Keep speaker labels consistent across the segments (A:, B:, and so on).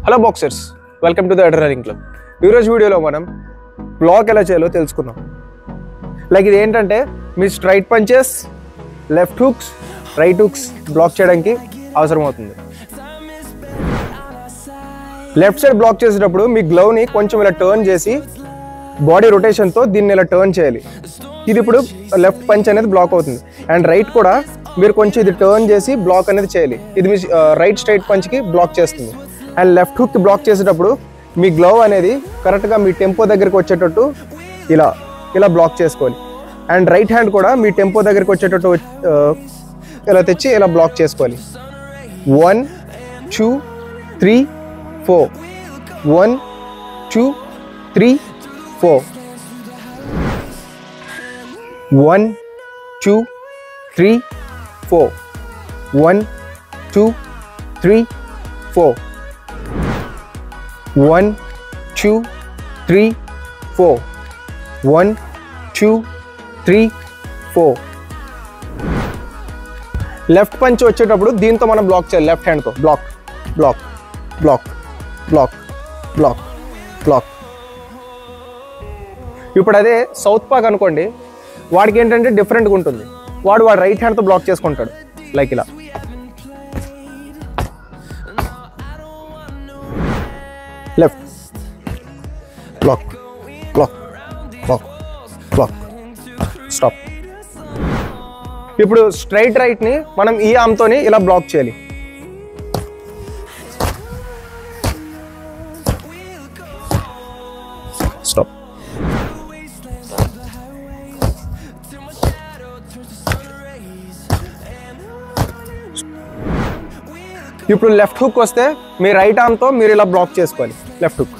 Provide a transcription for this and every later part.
A: Hello boxers, welcome to the adrenaline club. ఈరోజు వీడియోలో మనం బ్లాక్ ఎలా చేయాలో తెలుసుకుందాం. లైక్ ఇది ఏంటంటే మీ straight punches, left hooks, right hooks block చేయడానికి అవసరం అవుతుంది. లెఫ్ట్ సైడ్ బ్లాక్ చేసేటప్పుడు మీ గ్లౌని కొంచెం ఇలా టర్న్ చేసి బాడీ రొటేషన్తో దీన్ని ఇలా టర్న్ చేయాలి. ఇది ఇప్పుడు లెఫ్ట్ పంచ్ అనేది బ్లాక్ అవుతుంది. అండ్ రైట్ కూడా మీరు కొంచెం ఇది టర్న్ చేసి బ్లాక్ అనేది చేయాలి. ఇది మీ రైట్ స్ట్రైట్ పంచ్కి బ్లాక్ చేస్తుంది. అండ్ లెఫ్ట్ హుక్ బ్లాక్ చేసేటప్పుడు మీ గ్లౌ అనేది కరెక్ట్గా మీ టెంపో దగ్గరికి వచ్చేటట్టు ఇలా ఇలా బ్లాక్ చేసుకోవాలి. అండ్ రైట్ హ్యాండ్ కూడా మీ టెంపో దగ్గరికి వచ్చేటట్టు ఇలా తెచ్చి ఇలా బ్లాక్ చేసుకోవాలి. 1 2 3 4 1 2 3 4 1 2 3 4 1 2 3 4 1 2 3 4 1 2 3 4. లెఫ్ట్ పంచ్ వచ్చేటప్పుడు దీంతో మనం బ్లాక్ చేయాలి. లెఫ్ట్ హ్యాండ్తో block block block block block block. ఇప్పుడు అదే సౌత్ పాక్ అనుకోండి, వాడికి ఏంటంటే డిఫరెంట్గా ఉంటుంది. వాడు రైట్ హ్యాండ్తో బ్లాక్ చేసుకుంటాడు. లైక్ ఇలా left block block block block stop. ఇప్పుడు స్ట్రైట్ రైట్ని మనం ఈ ఆర్మ్తోని ఇలా బ్లాక్ చేయాలి. స్టాప్. ఇప్పుడు లెఫ్ట్ హుక్ వస్తే మీ రైట్ ఆర్మ్తో మీరు ఇలా బ్లాక్ చేసుకోవాలి. లెఫ్ట్ హుక్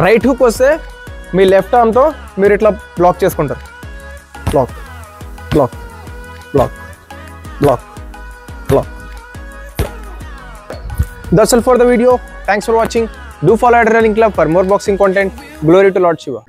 A: రైట్ హుక్ వస్తే మీ లెఫ్ట్ ఆర్మ్తో మీరు ఇట్లా బ్లాక్ చేసుకుంటారు. Block block block block block. That's all for the video. Thanks for watching. Do follow Adrenaline Club for more boxing content. Glory to Lord Shiva.